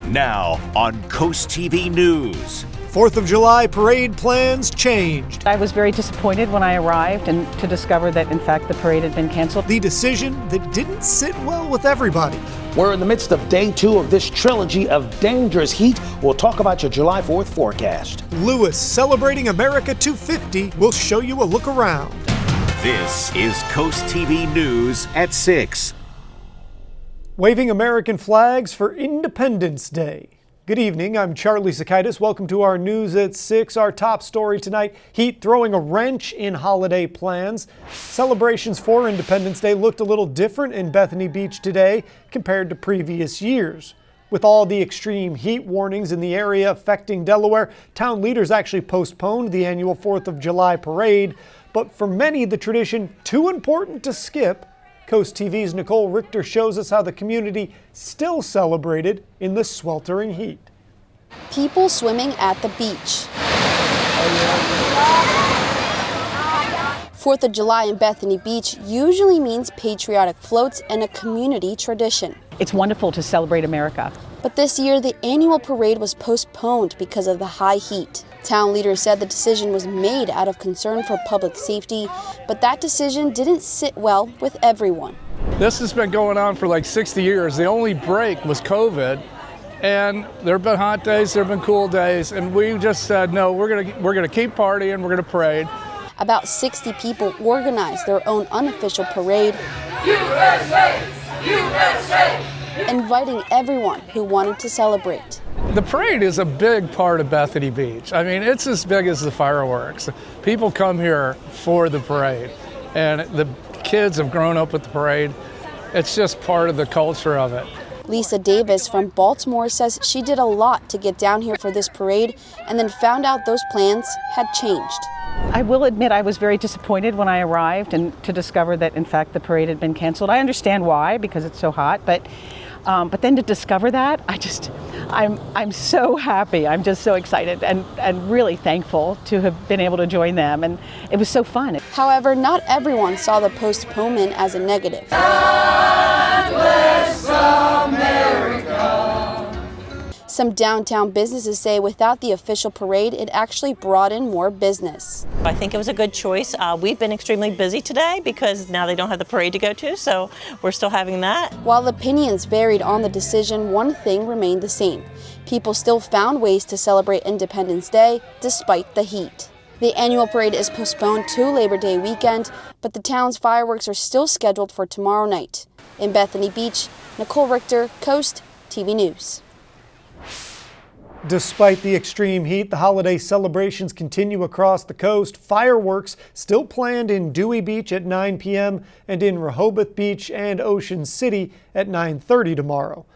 Now on CoastTV News. 4th of July parade plans changed. I was very disappointed when I arrived and to discover that, in fact, the parade had been canceled. The decision that didn't sit well with everybody. We're in the midst of day 2 of this trilogy of dangerous heat. We'll talk about your July 4th forecast. Lewis celebrating America 250. We'll show you a look around. This is CoastTV News at 6. Waving American flags for Independence Day. Good evening, I'm Charlie Sakaitis. Welcome to our News at 6. Our top story tonight, heat throwing a wrench in holiday plans. Celebrations for Independence Day looked a little different in Bethany Beach today compared to previous years. With all the extreme heat warnings in the area affecting Delaware, town leaders actually postponed the annual 4th of July parade. But for many, the tradition too important to skip. Coast TV's Nicole Richter shows us how the community still celebrated in the sweltering heat. People swimming at the beach. 4th of July in Bethany Beach usually means patriotic floats and a community tradition. It's wonderful to celebrate America. But this year, the annual parade was postponed because of the high heat. Town leaders said the decision was made out of concern for public safety, but that decision didn't sit well with everyone. This has been going on for like 60 years. The only break was COVID, and there have been hot days, there have been cool days, and we just said, no, we're gonna keep partying, we're gonna parade. About 60 people organized their own unofficial parade, USA! USA! inviting everyone who wanted to celebrate. The parade is a big part of Bethany Beach. I mean, it's as big as the fireworks. People come here for the parade, and the kids have grown up with the parade. It's just part of the culture of it. Lisa Davis from Baltimore says she did a lot to get down here for this parade and then found out those plans had changed. I will admit I was very disappointed when I arrived and to discover that, in fact, the parade had been canceled. I understand why, because it's so hot, but then to discover that, I'm so happy. I'm just so excited and really thankful to have been able to join them, and it was so fun. However, not everyone saw the postponement as a negative. God bless America. Some downtown businesses say without the official parade, it actually brought in more business. I think it was a good choice. We've been extremely busy today because now they don't have the parade to go to, so we're still having that. While opinions varied on the decision, one thing remained the same. People still found ways to celebrate Independence Day despite the heat. The annual parade is postponed to Labor Day weekend, but the town's fireworks are still scheduled for tomorrow night. In Bethany Beach, Nicole Richter, Coast TV News. Despite the extreme heat, the holiday celebrations continue across the coast. Fireworks still planned in Dewey Beach at 9 p.m. and in Rehoboth Beach and Ocean City at 9:30 tomorrow.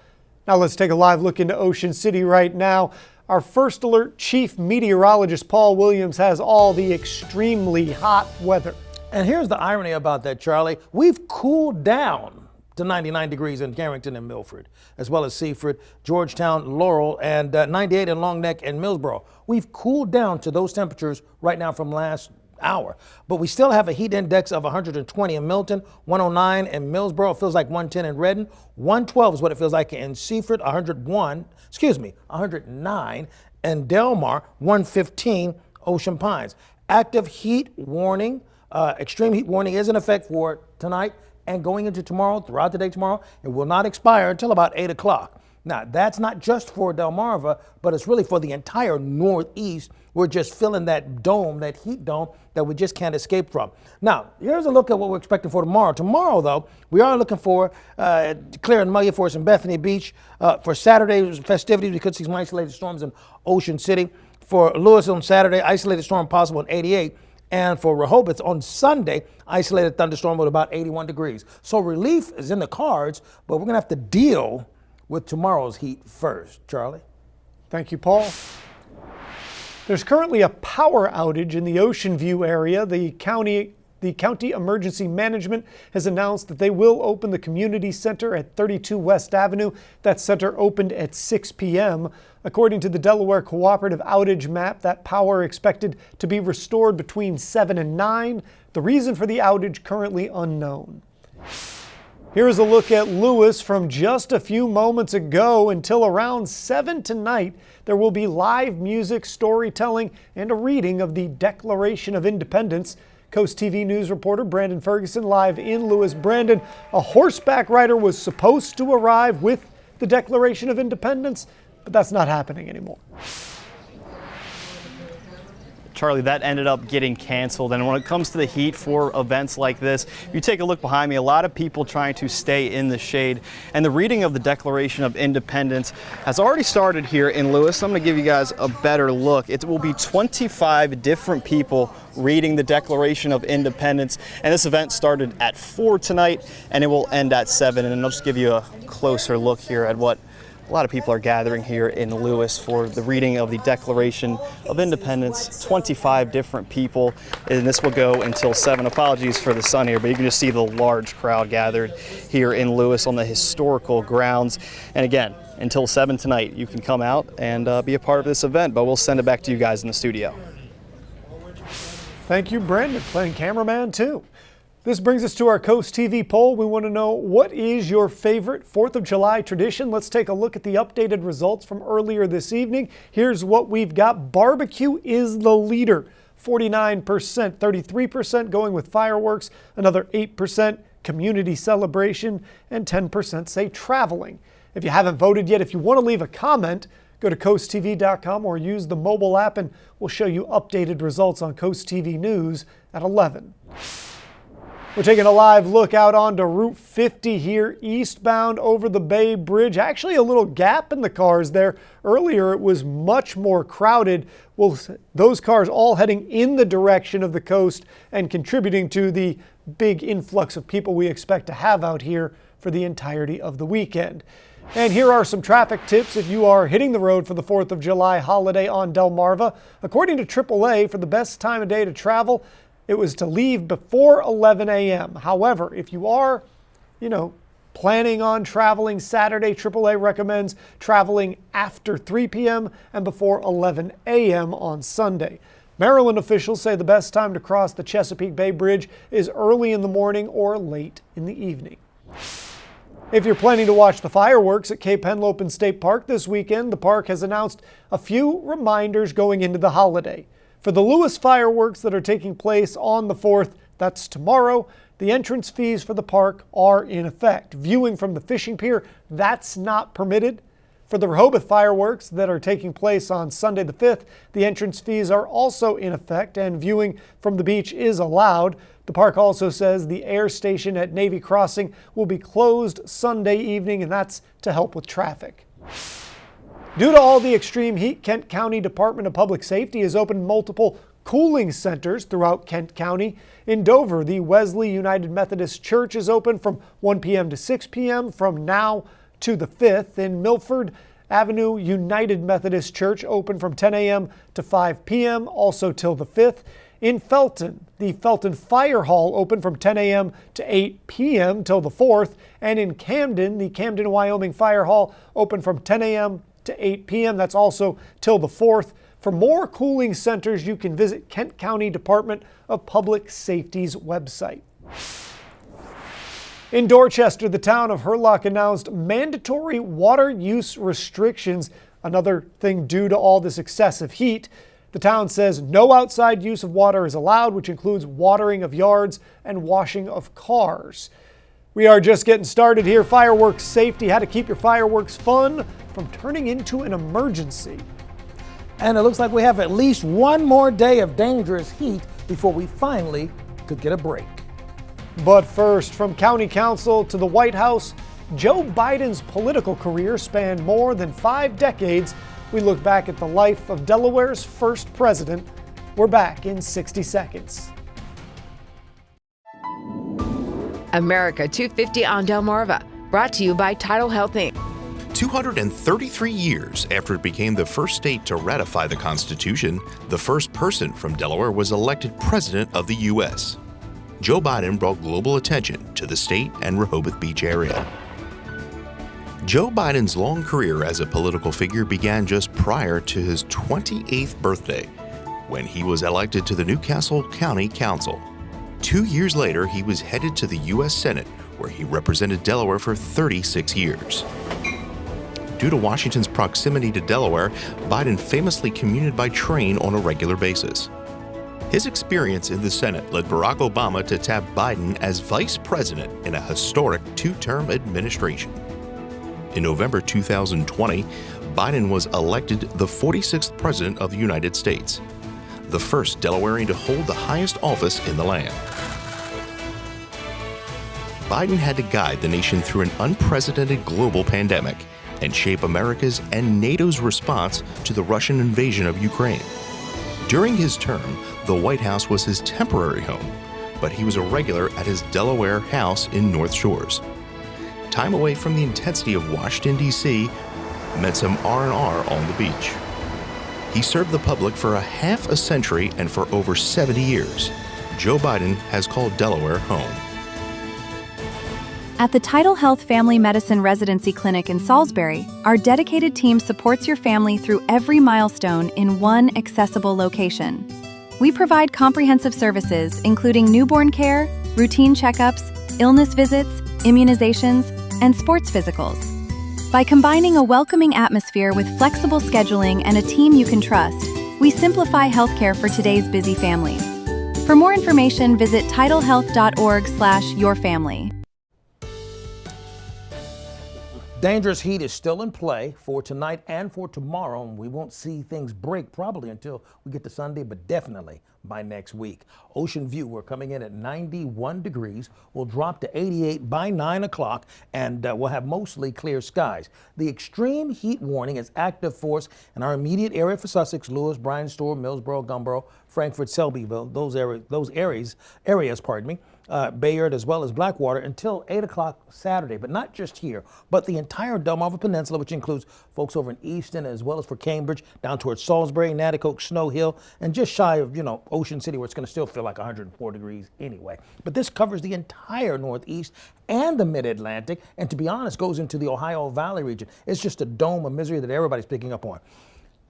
Now let's take a live look into Ocean City right now. Our First Alert Chief Meteorologist Paul Williams has all the extremely hot weather. And here's the irony about that, Charlie. We've cooled down to 99 degrees in Carrington and Milford, as well as Seaford, Georgetown, Laurel, and 98 in Long Neck and Millsboro. We've cooled down to those temperatures right now from last hour, but we still have a heat index of 120 in Milton, 109 in Millsboro. It feels like 110 in Redden, 112 is what it feels like in Seaford, 109 in Delmar, 115 Ocean Pines. Active heat warning, extreme heat warning is in effect for tonight and going into tomorrow, throughout the day tomorrow. It will not expire until about 8 o'clock. Now, that's not just for Delmarva, but it's really for the entire Northeast. We're just filling that dome, that heat dome that we just can't escape from. Now, here's a look at what we're expecting for tomorrow. Tomorrow, though, we are looking for clear and muggy for us in Bethany Beach. For Saturday's festivities, we could see some isolated storms in Ocean City. For Lewis on Saturday, isolated storm possible in 88. And for Rehoboth on Sunday, isolated thunderstorm with about 81 degrees. So relief is in the cards, but we're going to have to deal with tomorrow's heat first. Charlie? Thank you, Paul. There's currently a power outage in the Ocean View area. The county Emergency Management has announced that they will open the community center at 32 West Avenue. That center opened at 6 p.m. According to the Delaware Cooperative Outage Map, that power expected to be restored between 7 and 9. The reason for the outage currently unknown. Here's a look at Lewis from just a few moments ago. Until around 7 tonight, there will be live music, storytelling, and a reading of the Declaration of Independence. Coast TV News reporter Brandon Ferguson live in Lewis. Brandon, a horseback rider was supposed to arrive with the Declaration of Independence, but that's not happening anymore. Charlie, that ended up getting canceled. And when it comes to the heat for events like this, if you take a look behind me, a lot of people trying to stay in the shade. And the reading of the Declaration of Independence has already started here in Lewis. I'm going to give you guys a better look. It will be 25 different people reading the Declaration of Independence. And this event started at 4 tonight, and it will end at 7. And I'll just give you a closer look here at what a lot of people are gathering here in Lewis for the reading of the Declaration of Independence. 25 different people, and this will go until 7. Apologies for the sun here, but you can just see the large crowd gathered here in Lewis on the historical grounds. And again, until 7 tonight, you can come out and be a part of this event, but we'll send it back to you guys in the studio. Thank you, Brandon, playing cameraman too. This brings us to our Coast TV poll. We want to know, what is your favorite 4th of July tradition? Let's take a look at the updated results from earlier this evening. Here's what we've got. Barbecue is the leader, 49%, 33% going with fireworks, another 8% community celebration, and 10% say traveling. If you haven't voted yet, if you want to leave a comment, go to coasttv.com or use the mobile app, and we'll show you updated results on Coast TV News at 11. We're taking a live look out onto Route 50 here, eastbound over the Bay Bridge. Actually, a little gap in the cars there. Earlier, it was much more crowded. Well, those cars all heading in the direction of the coast and contributing to the big influx of people we expect to have out here for the entirety of the weekend. And here are some traffic tips if you are hitting the road for the 4th of July holiday on Delmarva. According to AAA, for the best time of day to travel, it was to leave before 11 a.m. However, if you are, planning on traveling Saturday, AAA recommends traveling after 3 p.m. and before 11 a.m. on Sunday. Maryland officials say the best time to cross the Chesapeake Bay Bridge is early in the morning or late in the evening. If you're planning to watch the fireworks at Cape Henlopen State Park this weekend, the park has announced a few reminders going into the holiday. For the Lewis fireworks that are taking place on the 4th, that's tomorrow, the entrance fees for the park are in effect. Viewing from the fishing pier, that's not permitted. For the Rehoboth fireworks that are taking place on Sunday the 5th, the entrance fees are also in effect and viewing from the beach is allowed. The park also says the air station at Navy Crossing will be closed Sunday evening, and that's to help with traffic. Due to all the extreme heat, Kent County Department of Public Safety has opened multiple cooling centers throughout Kent County. In Dover, the Wesley United Methodist Church is open from 1 p.m. to 6 p.m. from now to the 5th. In Milford Avenue United Methodist Church open from 10 a.m. to 5 p.m. also till the 5th. In Felton, the Felton Fire Hall open from 10 a.m. to 8 p.m. till the 4th. And in Camden, the Camden, Wyoming Fire Hall open from 10 a.m. to 8 p.m. That's also till the 4th. For more cooling centers, you can visit Kent County Department of Public Safety's website. In Dorchester, the town of Hurlock announced mandatory water use restrictions, another thing due to all this excessive heat. The town says no outside use of water is allowed, which includes watering of yards and washing of cars. We are just getting started here. Fireworks safety, how to keep your fireworks fun from turning into an emergency. And it looks like we have at least one more day of dangerous heat before we finally could get a break. But first, from county council to the White House, Joe Biden's political career spanned more than 5 decades. We look back at the life of Delaware's first president. We're back in 60 seconds. America 250 on Delmarva, brought to you by Tidal Health Inc. 233 years after it became the first state to ratify the Constitution, the first person from Delaware was elected President of the U.S. Joe Biden brought global attention to the state and Rehoboth Beach area. Joe Biden's long career as a political figure began just prior to his 28th birthday, when he was elected to the Newcastle County Council. 2 years later, he was headed to the U.S. Senate, where he represented Delaware for 36 years. Due to Washington's proximity to Delaware, Biden famously commuted by train on a regular basis. His experience in the Senate led Barack Obama to tap Biden as vice president in a historic two-term administration. In November 2020, Biden was elected the 46th president of the United States, the first Delawarean to hold the highest office in the land. Biden had to guide the nation through an unprecedented global pandemic and shape America's and NATO's response to the Russian invasion of Ukraine. During his term, the White House was his temporary home, but he was a regular at his Delaware house in North Shores. Time away from the intensity of Washington, D.C. meant some R&R on the beach. He served the public for a half a century, and for over 70 years, Joe Biden has called Delaware home. At the Tidal Health Family Medicine Residency Clinic in Salisbury, our dedicated team supports your family through every milestone in one accessible location. We provide comprehensive services including newborn care, routine checkups, illness visits, immunizations, and sports physicals. By combining a welcoming atmosphere with flexible scheduling and a team you can trust, we simplify healthcare for today's busy families. For more information, visit tidalhealth.org/yourfamily. Dangerous heat is still in play for tonight and for tomorrow, and we won't see things break probably until we get to Sunday, but definitely by next week. Ocean View, we're coming in at 91 degrees. We'll drop to 88 by 9 o'clock, and we'll have mostly clear skies. The extreme heat warning is active force in our immediate area for Sussex, Lewis, Bryan, Storr, Millsboro, Gumboro, Frankfort, Selbyville, those areas, Bayard as well as Blackwater until 8 o'clock Saturday, but not just here, but the entire Delmarva Peninsula, which includes folks over in Easton as well as for Cambridge, down towards Salisbury, Natticoke, Snow Hill, and just shy of, Ocean City, where it's going to still feel like 104 degrees anyway. But this covers the entire Northeast and the Mid-Atlantic, and to be honest, goes into the Ohio Valley region. It's just a dome of misery that everybody's picking up on.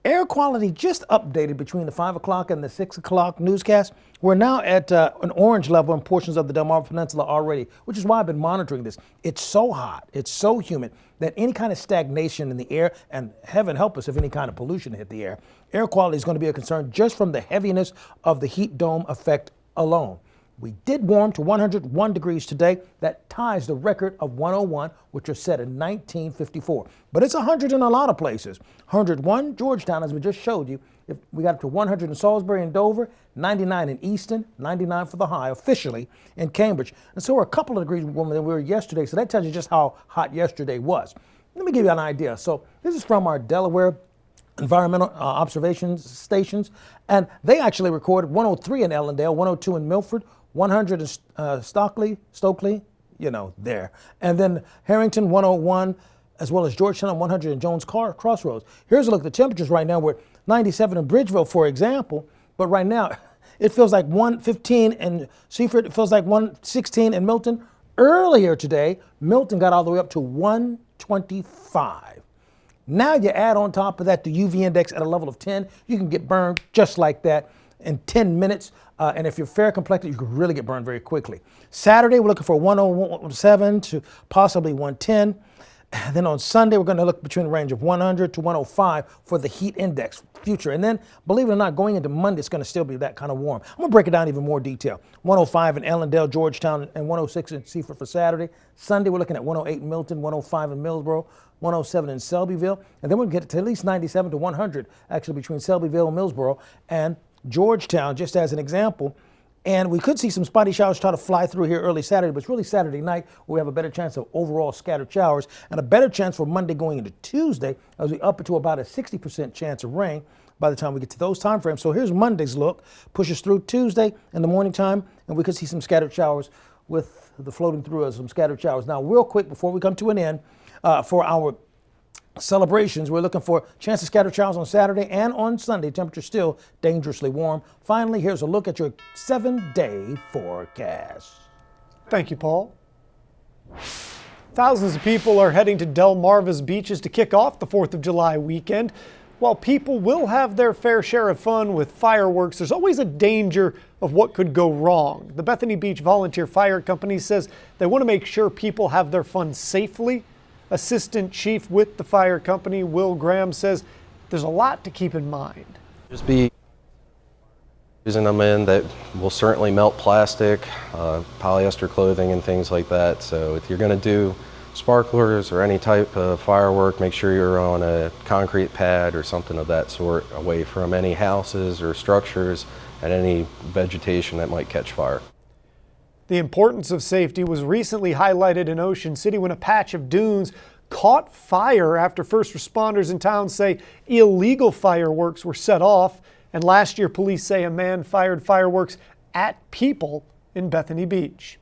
Air quality just updated between the 5 o'clock and the 6 o'clock newscast. We're now at an orange level in portions of the Delmarva Peninsula already, which is why I've been monitoring this. It's so hot, it's so humid that any kind of stagnation in the air, and heaven help us if any kind of pollution hit the air quality is going to be a concern just from the heaviness of the heat dome effect alone. We did warm to 101 degrees today. That ties the record of 101, which was set in 1954. But it's 100 in a lot of places. 101, Georgetown, as we just showed you. If we got up to 100 in Salisbury and Dover, 99 in Easton, 99 for the high officially in Cambridge. And so we're a couple of degrees warmer than we were yesterday. So that tells you just how hot yesterday was. Let me give you an idea. So this is from our Delaware environmental observation stations. And they actually recorded 103 in Ellendale, 102 in Milford, 100 in Stokely, there. And then Harrington, 101, as well as Georgetown, 100 in Jones Crossroads. Here's a look at the temperatures right now. We're 97 in Bridgeville, for example, but right now it feels like 115 in Seaford. It feels like 116 in Milton. Earlier today, Milton got all the way up to 125. Now you add on top of that the UV index at a level of 10, you can get burned just like that in 10 minutes. And if you're fair complected, you can really get burned very quickly. Saturday, we're looking for 107 to possibly 110. And then on Sunday, we're going to look between a range of 100 to 105 for the heat index future. And then, believe it or not, going into Monday, it's going to still be that kind of warm. I'm going to break it down even more detail. 105 in Ellendale, Georgetown, and 106 in Seaford for Saturday. Sunday, we're looking at 108 in Milton, 105 in Millsboro, 107 in Selbyville. And then we'll get to at least 97 to 100, actually, between Selbyville and Millsboro and Georgetown, just as an example. And we could see some spotty showers try to fly through here early Saturday, but it's really Saturday night where we have a better chance of overall scattered showers and a better chance for Monday going into Tuesday as we up to about a 60% chance of rain by the time we get to those time frames. So here's Monday's look. Pushes through Tuesday in the morning time, and we could see some scattered showers with the floating through of some scattered showers. Now, real quick before we come to an end, for our celebrations, we're looking for chance of scattered showers on Saturday and on Sunday. Temperature still dangerously warm. Finally, here's a look at your 7-day forecast. Thank you, Paul. Thousands of people are heading to Delmarva's beaches to kick off the 4th of July weekend. While people will have their fair share of fun with fireworks, there's always a danger of what could go wrong. The Bethany Beach Volunteer Fire Company says they want to make sure people have their fun safely. Assistant Chief with the fire company, Will Graham, says there's a lot to keep in mind. Just be using them in that will certainly melt plastic, polyester clothing and things like that. So if you're going to do sparklers or any type of firework, make sure you're on a concrete pad or something of that sort, away from any houses or structures and any vegetation that might catch fire. The importance of safety was recently highlighted in Ocean City when a patch of dunes caught fire after first responders in town say illegal fireworks were set off. And last year, police say a man fired fireworks at people in Bethany Beach.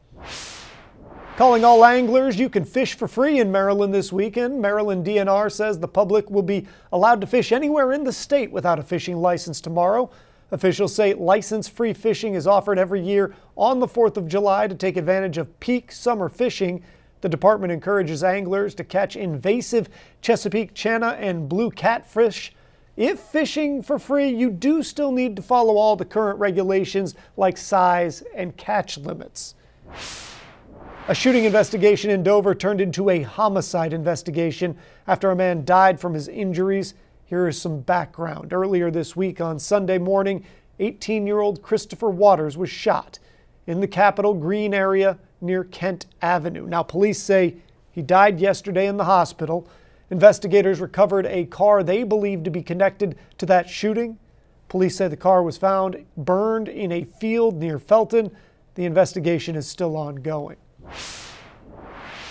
Calling all anglers, you can fish for free in Maryland this weekend. Maryland DNR says the public will be allowed to fish anywhere in the state without a fishing license tomorrow. Officials say license-free fishing is offered every year on the 4th of July to take advantage of peak summer fishing. The department encourages anglers to catch invasive Chesapeake channa and blue catfish. If fishing for free, you do still need to follow all the current regulations like size and catch limits. A shooting investigation in Dover turned into a homicide investigation after a man died from his injuries. Here is some background. Earlier this week on Sunday morning, 18-year-old Christopher Waters was shot in the Capitol Green area near Kent Avenue. Now, police say he died yesterday in the hospital. Investigators recovered a car they believe to be connected to that shooting. Police say the car was found burned in a field near Felton. The investigation is still ongoing.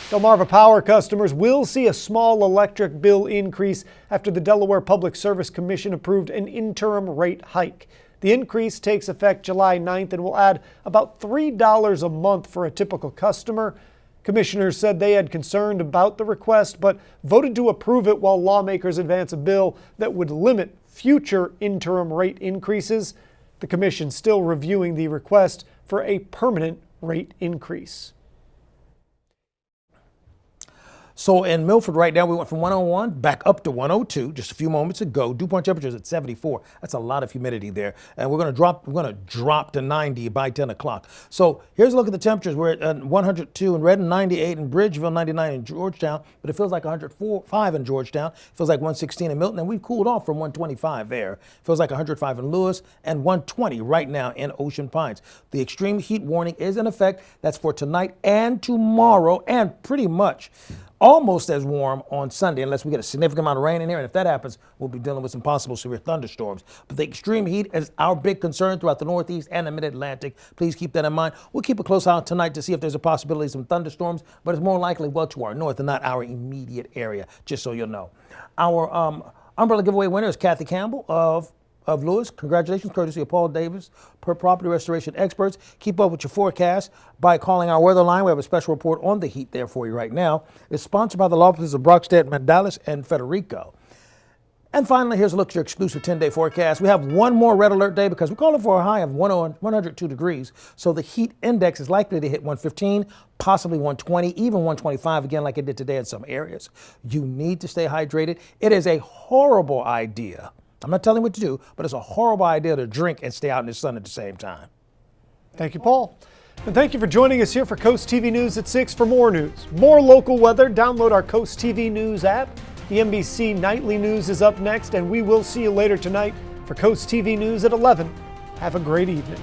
Delmarva Power customers will see a small electric bill increase after the Delaware Public Service Commission approved an interim rate hike. The increase takes effect July 9th and will add about $3 a month for a typical customer. Commissioners said they had concern about the request, but voted to approve it while lawmakers advance a bill that would limit future interim rate increases. The commission still reviewing the request for a permanent rate increase. So in Milford right now, we went from 101 back up to 102 just a few moments ago. Dew point temperatures at 74. That's a lot of humidity there. And we're going to drop to 90 by 10 o'clock. So here's a look at the temperatures. We're at 102 in Redden, 98 in Bridgeville, 99 in Georgetown, but it feels like 105 in Georgetown. It feels like 116 in Milton, and we've cooled off from 125 there. It feels like 105 in Lewis and 120 right now in Ocean Pines. The extreme heat warning is in effect. That's for tonight and tomorrow, and pretty much almost as warm on Sunday, unless we get a significant amount of rain in here. And if that happens, we'll be dealing with some possible severe thunderstorms. But the extreme heat is our big concern throughout the Northeast and the Mid-Atlantic. Please keep that in mind. We'll keep a close eye out tonight to see if there's a possibility of some thunderstorms, but it's more likely well to our north and not our immediate area, just so you'll know. Our umbrella giveaway winner is Kathy Campbell of Lewis. Congratulations, courtesy of Paul Davis, per property restoration experts. Keep up with your forecast by calling our weather line. We have a special report on the heat there for you right now. It's sponsored by the law offices of Brockstead, Mandalis, and Federico. And finally, here's a look at your exclusive 10-day forecast. We have one more red alert day because we're calling for a high of 102 degrees. So the heat index is likely to hit 115, possibly 120, even 125 again like it did today in some areas. You need to stay hydrated. It is a horrible idea. I'm not telling you what to do, but it's a horrible idea to drink and stay out in the sun at the same time. Thank you, Paul. And thank you for joining us here for Coast TV News at 6. For more news, more local weather, download our Coast TV News app. The NBC Nightly News is up next, and we will see you later tonight for Coast TV News at 11. Have a great evening.